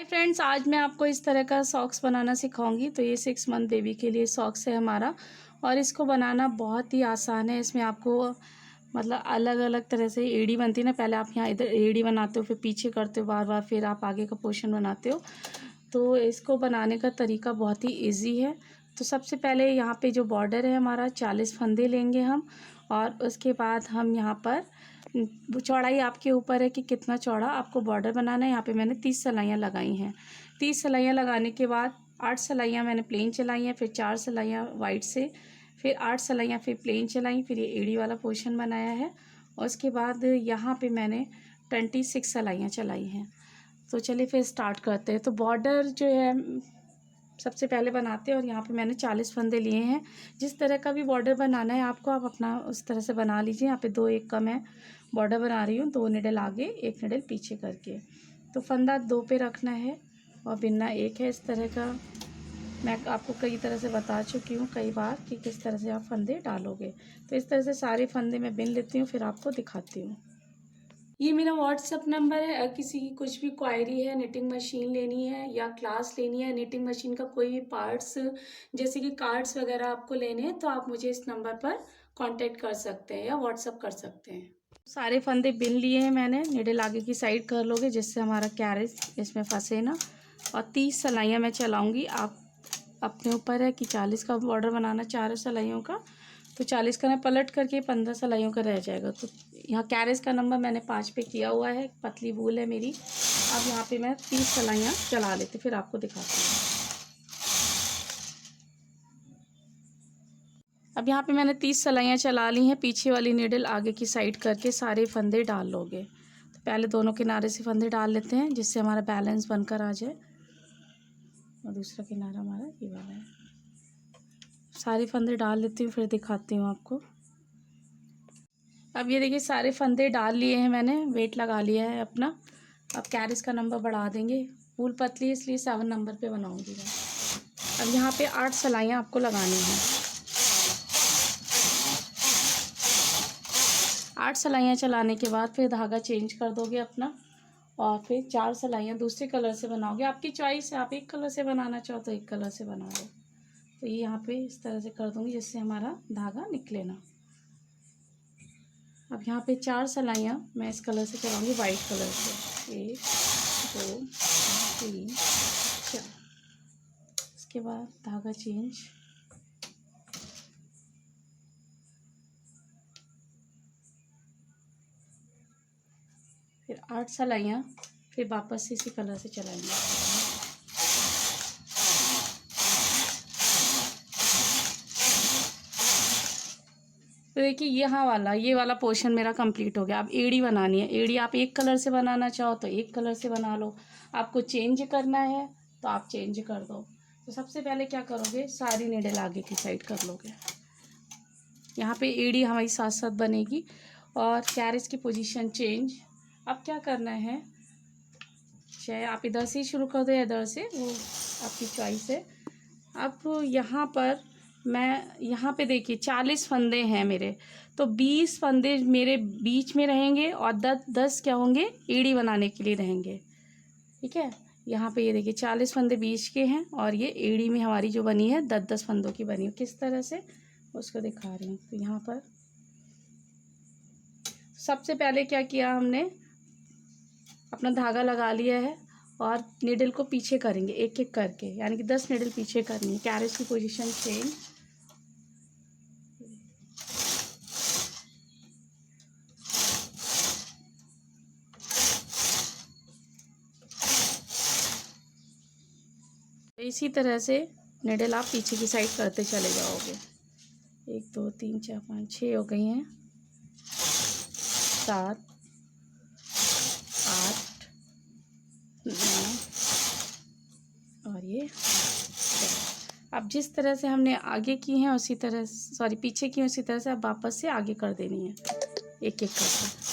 Hi friends, आज मैं आपको इस तरह का सॉक्स बनाना सिखाऊंगी। तो ये 6 मंथ बेबी के लिए सॉक्स है हमारा, और इसको बनाना बहुत ही आसान है। इसमें आपको मतलब अलग अलग तरह से एड़ी बनती है ना। पहले आप यहाँ इधर एड़ी बनाते हो, फिर पीछे करते हो बार बार, फिर आप आगे का पोर्शन बनाते हो। तो इसको बनाने का तरीका बहुत ही ईजी है। तो सबसे पहले यहाँ पे जो बॉर्डर है हमारा 40 फंदे लेंगे हम, और उसके बाद हम यहाँ पर चौड़ाई आपके ऊपर है कि कितना चौड़ा आपको बॉर्डर बनाना है। यहाँ पे मैंने 30 सिलाइयाँ लगाई हैं। 30 सिलाइयाँ लगाने के बाद 8 सिलाइयाँ मैंने प्लेन चलाई हैं, फिर 4 सिलाइयाँ वाइट से, फिर 8 सिलाइयाँ फिर प्लेन चलाई, फिर ये एड़ी वाला पोर्शन बनाया है। और उसके बाद यहाँ पे मैंने 26 सिलाइयाँ चलाई हैं। तो चलिए फिर स्टार्ट करते हैं। तो बॉर्डर जो है सबसे पहले बनाते हैं, और यहाँ पे मैंने 40 फंदे लिए हैं। जिस तरह का भी बॉर्डर बनाना है आपको, आप अपना उस तरह से बना लीजिए। यहाँ पे 2 एक का मैं बॉर्डर बना रही हूँ, 2 निडल आगे 1 निडल पीछे करके। तो फंदा 2 पे रखना है और बिनना 1 है। इस तरह का मैं आपको कई तरह से बता चुकी हूँ कई बार कि किस तरह से आप फंदे डालोगे। तो इस तरह से सारे फंदे मैं बिन लेती हूँ, फिर आपको दिखाती हूँ। ये मेरा व्हाट्सअप नंबर है। किसी की कुछ भी क्वायरी है, निटिंग मशीन लेनी है या क्लास लेनी है, निटिंग मशीन का कोई भी पार्ट्स जैसे कि कार्ड्स वगैरह आपको लेने हैं, तो आप मुझे इस नंबर पर कांटेक्ट कर सकते हैं या व्हाट्सअप कर सकते हैं। सारे फंदे बिन लिए हैं मैंने। निडल आगे की साइड कर लोगे जिससे हमारा कैरेज इसमें फंसे ना। और 30 सिलाइयाँ मैं चलाऊँगी। आप अपने ऊपर है कि 40 का बॉर्डर बनाना 4 सिलाइयों का, तो 40 का मैं पलट करके 15 सिलाइयों का रह जाएगा। तो यहाँ कैरेज का नंबर मैंने 5 पे किया हुआ है। पतली वूल है मेरी। अब यहाँ पे मैं 30 सिलाइयाँ चला लेती, फिर आपको दिखाती हूँ। अब यहाँ पे मैंने 30 सिलाइयाँ चला ली हैं। पीछे वाली नीडल आगे की साइड करके सारे फंदे डाल लोगे। तो पहले दोनों किनारे से फंदे डाल लेते हैं जिससे हमारा बैलेंस बनकर आ जाए। और दूसरा किनारा हमारा ये वाला है। सारे फंदे डाल लेती हूँ, फिर दिखाती हूँ आपको। अब ये देखिए सारे फंदे डाल लिए हैं मैंने, वेट लगा लिया है अपना। अब कैरेज का नंबर बढ़ा देंगे। वूल पतली है इसलिए 7 नंबर पे बनाऊंगी मैं। अब यहाँ पे 8 सिलाइयाँ आपको लगानी हैं। 8 सिलाइयाँ चलाने के बाद फिर धागा चेंज कर दोगे अपना, और फिर 4 सिलाइयाँ दूसरे कलर से बनाओगे। आपकी चॉइस है, आप एक कलर से बनाना चाहो तो एक कलर से बना लो। तो ये यहाँ पे इस तरह से कर दूँगी जिससे हमारा धागा निकले ना। अब यहाँ पे 4 सिलाइयाँ मैं इस कलर से चलाऊँगी, वाइट कलर से। 1 2 3 4। इसके बाद धागा चेंज। फिर 8 सिलाइयाँ फिर वापस से इसी कलर से चलाएंगे। तो देखिए ये वाला पोर्शन मेरा कंप्लीट हो गया। अब एड़ी बनानी है। एड़ी आप एक कलर से बनाना चाहो तो एक कलर से बना लो, आपको चेंज करना है तो आप चेंज कर दो। तो सबसे पहले क्या करोगे, सारी निडल आगे की साइड कर लोगे। यहाँ पे एड़ी हमारी साथ साथ बनेगी। और कैरेज की पोजीशन चेंज। अब क्या करना है, चाहे आप इधर से ही शुरू कर दो या इधर से, वो आपकी चॉइस है। अब यहाँ पर यहाँ पे देखिए 40 फंदे हैं मेरे, तो 20 फंदे मेरे बीच में रहेंगे और 10 क्या होंगे, एड़ी बनाने के लिए रहेंगे। ठीक है, यहाँ पे ये देखिए 40 फंदे बीच के हैं, और ये एड़ी में हमारी जो बनी है 10-10 फंदों की बनी है। किस तरह से उसको दिखा रही हूँ। तो यहाँ पर सबसे पहले क्या किया हमने, अपना धागा लगा लिया है और निडल को पीछे करेंगे एक एक करके, यानी कि 10 निडल पीछे करनी है। कैरेज की पोजीशन चेंज। इसी तरह से निडल आप पीछे की साइड करते चले जाओगे। 1 2 3 4 5 6 हो गई हैं। 7 8 9 और ये 10। अब जिस तरह से हमने आगे की हैं उसी तरह, सॉरी पीछे की उसी तरह से अब वापस से आगे कर देनी है एक एक करके।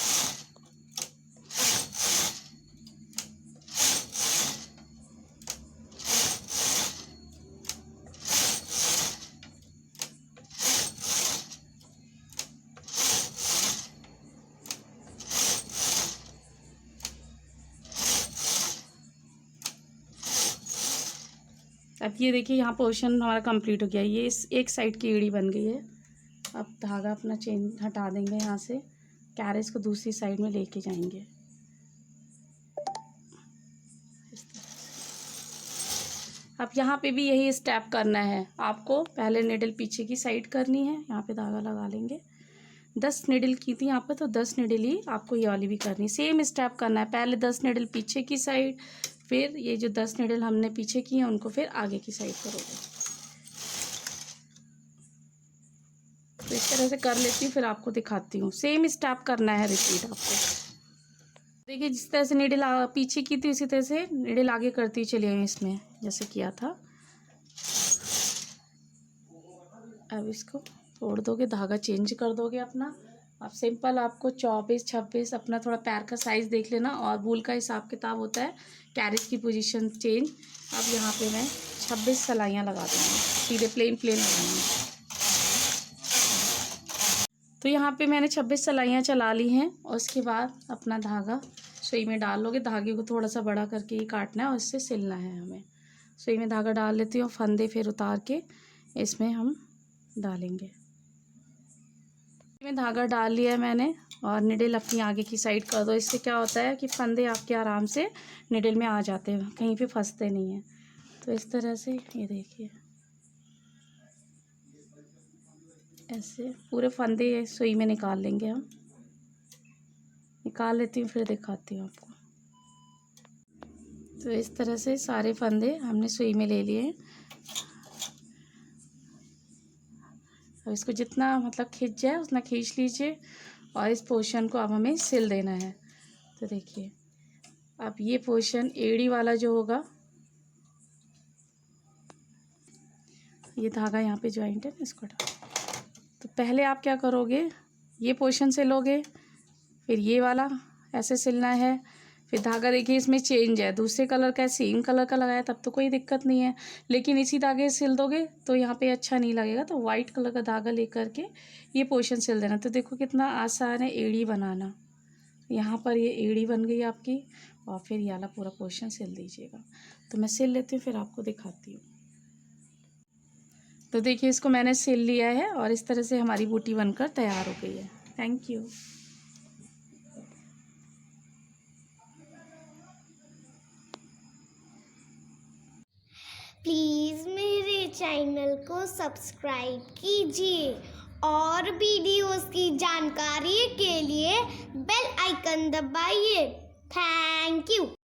अब ये देखिए यहाँ पोर्शन हमारा कंप्लीट हो गया, ये इस एक साइड की एड़ी बन गई है। अब धागा अपना चेन हटा देंगे यहाँ से, कैरेज को दूसरी साइड में लेके जाएंगे। अब यहाँ पे भी यही स्टेप करना है आपको। पहले निडल पीछे की साइड करनी है, यहाँ पे धागा लगा लेंगे। 10 निडल की थी यहाँ पे, तो 10 निडल ही आपको ये वाली भी करनी, सेम स्टेप करना है। पहले 10 निडल पीछे की साइड, फिर ये जो 10 निडल हमने पीछे की हैं उनको फिर आगे की साइड करोगे। तो इस तरह से कर लेती हूँ, फिर आपको दिखाती हूँ। सेम स्टेप करना है, रिपीट आपको। देखिए जिस तरह से निडल पीछे की थी उसी तरह से निडल आगे करती चलिए इसमें, जैसे किया था। अब इसको तोड़ दोगे, धागा चेंज कर दोगे अपना। अब सिंपल आपको 24, 26 अपना थोड़ा पैर का साइज़ देख लेना, और बूल का हिसाब किताब होता है, कैरेज की पोजीशन चेंज। अब यहाँ पे मैं 26 सलाइयाँ लगा दूँगी, सीधे प्लेन लगाऊंगी। तो यहाँ पे मैंने 26 सलाइयाँ चला ली हैं, और उसके बाद अपना धागा सुई में डाल लोगे। धागे को थोड़ा सा बड़ा करके ही काटना है और इससे सिलना है हमें। सुई में धागा डाल लेती हूँ, फंदे फिर उतार के इसमें हम डालेंगे। में धागा डाल लिया है मैंने, और निडल अपनी आगे की साइड कर दो। इससे क्या होता है कि फंदे आपके आराम से निडल में आ जाते हैं, कहीं पे फंसते नहीं हैं। तो इस तरह से ये देखिए, ऐसे पूरे फंदे सुई में निकाल लेंगे हम। निकाल लेती हूँ, फिर दिखाती हूँ आपको। तो इस तरह से सारे फंदे हमने सुई में ले लिए हैं। अब इसको जितना मतलब खींच जाए उतना खींच लीजिए, और इस पोर्शन को अब हमें सिल देना है। तो देखिए अब ये पोर्शन एड़ी वाला जो होगा, ये धागा यहाँ पे ज्वाइंट है, इसको तो पहले आप क्या करोगे, ये पोर्शन सिलोगे, फिर ये वाला ऐसे सिलना है। फिर धागा देखिए इसमें चेंज है, दूसरे कलर का है, सेम कलर का लगाया तब तो कोई दिक्कत नहीं है, लेकिन इसी धागे से सिल दोगे तो यहाँ पे अच्छा नहीं लगेगा। तो वाइट कलर का धागा लेकर के ये पोर्शन सिल देना। तो देखो कितना आसान है एड़ी बनाना। यहाँ पर ये एड़ी बन गई आपकी, और फिर ये वाला पूरा पोर्शन सिल दीजिएगा। तो मैं सिल लेती हूँ, फिर आपको दिखाती हूँ। तो देखिए इसको मैंने सिल लिया है, और इस तरह से हमारी बूटी बनकर तैयार हो गई है। Thank you. प्लीज़ मेरे चैनल को सब्सक्राइब कीजिए, और वीडियोस की जानकारी के लिए बेल आइकन दबाइए। Thank you.